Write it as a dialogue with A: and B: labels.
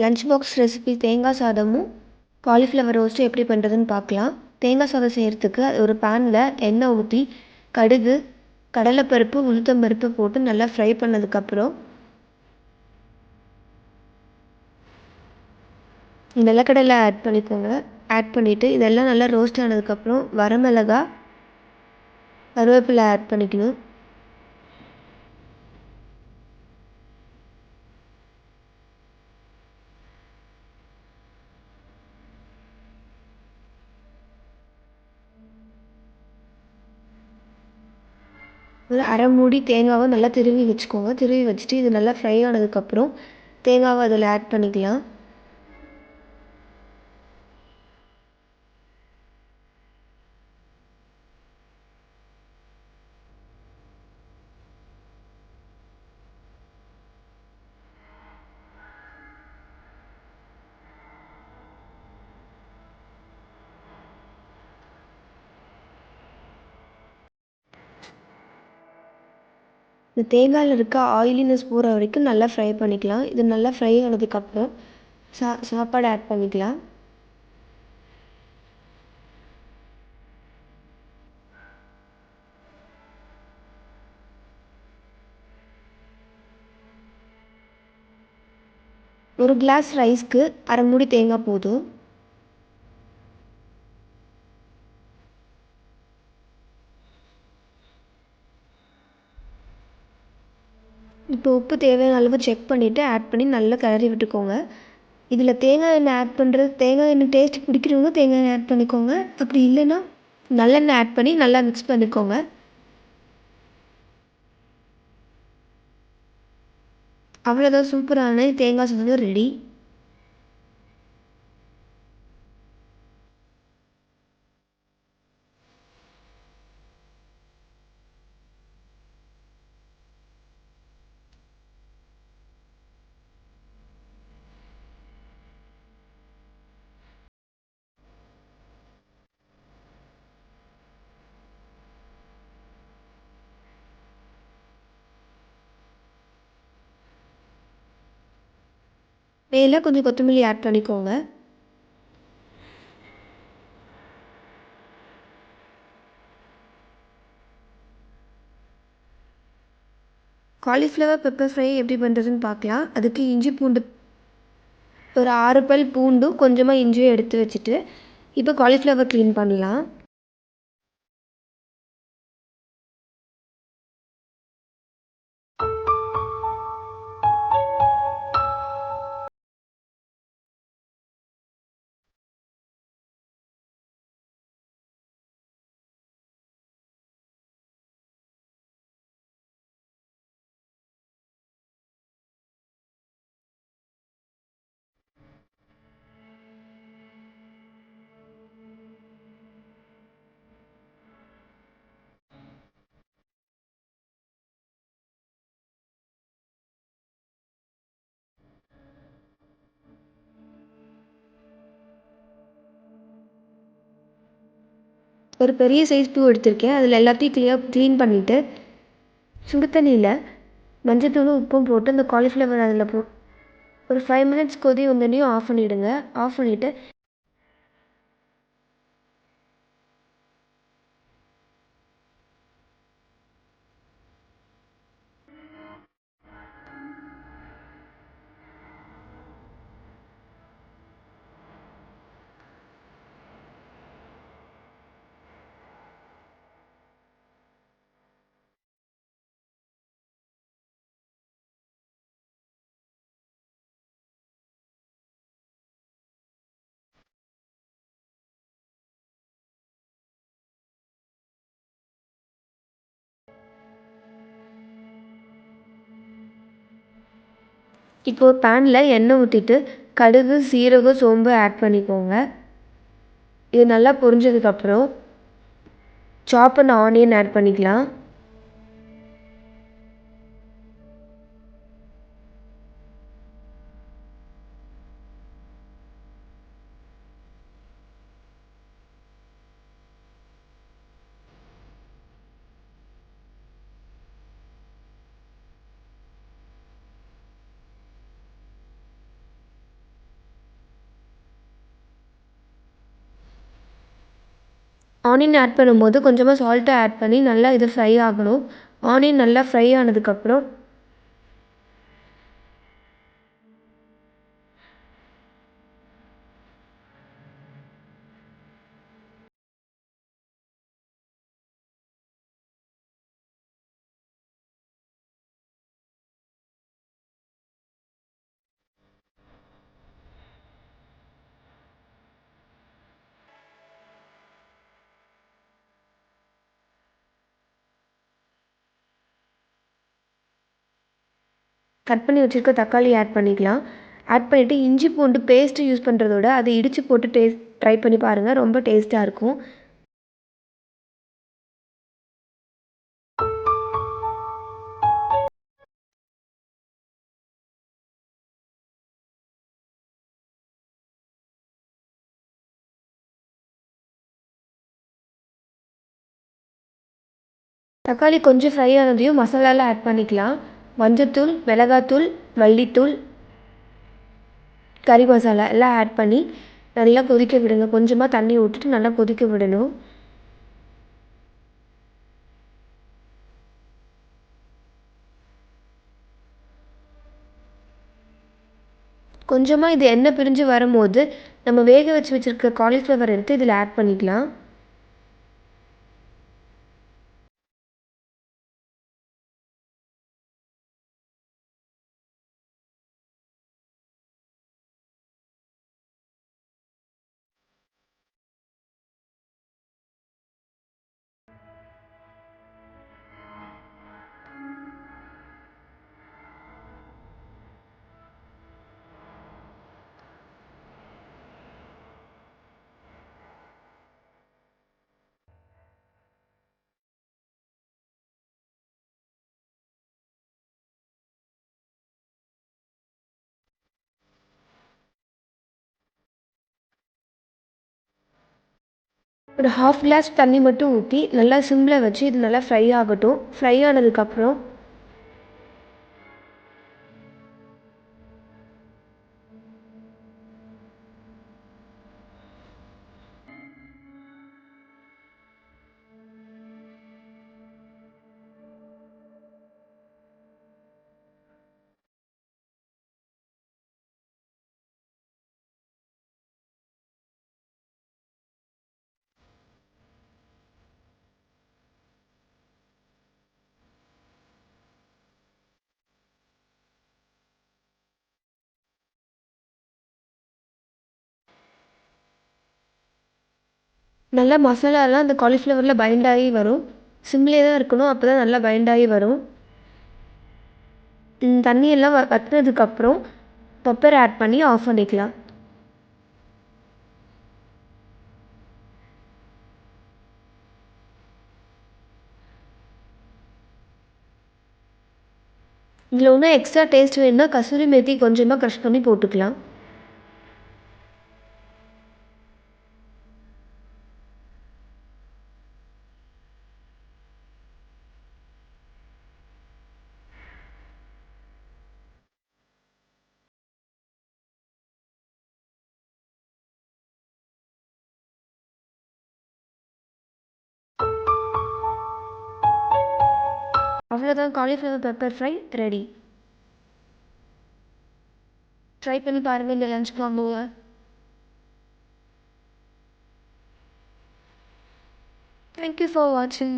A: Lunch box recipe தேங்காய் சாதமும் cauliflower ரோஸ்ட்டும் எப்படி பண்ணுறதுன்னு பார்க்கலாம். தேங்காய் சாதம் செய்கிறதுக்கு ஒரு பேனில் எண்ணெய் ஊற்றி கடுகு, கடலைப்பருப்பு, உளுத்தம்பருப்பு போட்டு நல்லா ஃப்ரை பண்ணதுக்கப்புறம் நிலக்கடலை ஆட் பண்ணிக்கோங்க. ஆட் பண்ணிவிட்டு இதெல்லாம் நல்லா ரோஸ்ட் ஆனதுக்கப்புறம் வரமிளகா, கருவேப்பிலை ஆட் பண்ணிக்கணும். ஒரு அரை மூடி தேங்காவை நல்லா திருவி வச்சுக்கோங்க. திருவி வச்சுட்டு இது நல்லா ஃப்ரை ஆனதுக்கப்புறம் தேங்காவை அதில் ஆட் பண்ணிக்கலாம். இந்த தேங்காயில் இருக்க ஆயிலினஸ் போகிற வரைக்கும் நல்லா ஃப்ரை பண்ணிக்கலாம். இது நல்லா ஃப்ரை ஆனதுக்கப்புறம் சாப்பாடு ஆட் பண்ணிக்கலாம். ஒரு கிளாஸ் ரைஸ்க்கு அரை மூடி தேங்காய் போதும். இப்போ உப்பு தேவையான அளவு செக் பண்ணிவிட்டு ஆட் பண்ணி நல்லா கிளறி விட்டுக்கோங்க. இதில் தேங்காய் எண்ணெய் ஆட் பண்ணுறது, தேங்காய் எண்ணெய் டேஸ்ட் பிடிக்கிறவங்க தேங்காய் எண்ணெய் ஆட் பண்ணிக்கோங்க. அப்படி இல்லைன்னா நல்லெண்ணெய் ஆட் பண்ணி நல்லா மிக்ஸ் பண்ணிக்கோங்க. அவ்வளோதான், சூப்பரான தேங்காய் சாதம் ரெடி. மேலே கொஞ்சம் கொத்தமல்லி ஆட் பண்ணிக்கோங்க. காலிஃப்ளவர் பெப்பர் ஃப்ரை எப்படி பண்ணுறதுன்னு பார்க்கலாம். அதுக்கு இஞ்சி பூண்டு ஒரு 6 பல் பூண்டும் கொஞ்சமாக இஞ்சியும் எடுத்து வச்சுட்டு இப்போ காலிஃப்ளவர் க்ளீன் பண்ணலாம். ஒரு பெரிய சைஸ் பூ எடுத்திருக்கேன். அதில் எல்லாத்தையும் க்ளீன் பண்ணிவிட்டு சுடு தண்ணியில் மஞ்சத்தூளும் உப்பும் போட்டு அந்த காலிஃப்ளவர் அதில் ஒரு 5 மினிட்ஸ் கொதி வந்தோடனையும் ஆஃப் பண்ணிவிடுங்க. ஆஃப் பண்ணிவிட்டு இப்போது பேனில் எண்ணெய் ஊற்றிட்டு கடுகு, சீரகம், சோம்பு ஆட் பண்ணிக்கோங்க. இது நல்லா பொரிஞ்சதுக்கப்புறம் சாப் பண்ண ஆனியன் ஆட் பண்ணிக்கலாம். ஆனியன் ஆட் பண்ணும்போது கொஞ்சமாக சால்ட்டை ஆட் பண்ணி நல்லா இது ஃப்ரை ஆகணும். ஆனியன் நல்லா ஃப்ரை ஆனதுக்கப்புறம் கட் பண்ணி வச்சுருக்க தக்காளி ஆட் பண்ணிக்கலாம். ஆட் பண்ணிவிட்டு இஞ்சி பூண்டு பேஸ்ட்டு யூஸ் பண்ணுறத விட அதை இடித்து போட்டு ட்ரை பண்ணி பாருங்கள், ரொம்ப டேஸ்ட்டாக இருக்கும். தக்காளி கொஞ்சம் ஃப்ரை ஆனதையும் மசாலாலாம் ஆட் பண்ணிக்கலாம். மஞ்சத்தூள், மிளகாத்தூள், மல்லித்தூள், கறி மசாலா எல்லாம் ஆட் பண்ணி நல்லா கொதிக்க விடுங்க. கொஞ்சமாக தண்ணி ஊற்றிட்டு நல்லா கொதிக்க விடணும். கொஞ்சமாக இது எண்ணெய் பிரிஞ்சு வரும்போது நம்ம வேக வச்சு வச்சுருக்க காலிஃப்ளவர் எடுத்து இதில் ஆட் பண்ணிக்கலாம். ஒரு ஹாஃப் கிளாஸ் தண்ணி மட்டும் ஊற்றி நல்லா சிம்மில் வச்சு இது நல்லா ஃப்ரை ஆகட்டும். ஃப்ரை ஆனதுக்கப்புறம் நல்லா மசாலாலாம் அந்த காலிஃப்ளவரில் பைண்ட் ஆகி வரும். சிம்லேயே தான் இருக்கணும், அப்போ தான் நல்லா பைண்ட் ஆகி வரும். தண்ணியெல்லாம் வற்றினதுக்கப்புறம் பெப்பர் ஆட் பண்ணி ஆஃப் பண்ணிக்கலாம். இதில் இன்னும் எக்ஸ்ட்ரா டேஸ்ட் வேணும்னா கசூரி மேத்தி கொஞ்சமாக க்ரஷ் பண்ணி போட்டுக்கலாம். அவ்வளோதான், cauliflower pepper fry ready. Try பண்ணி பாருங்கள் இந்த lunch காம்போவை. Thank you for watching.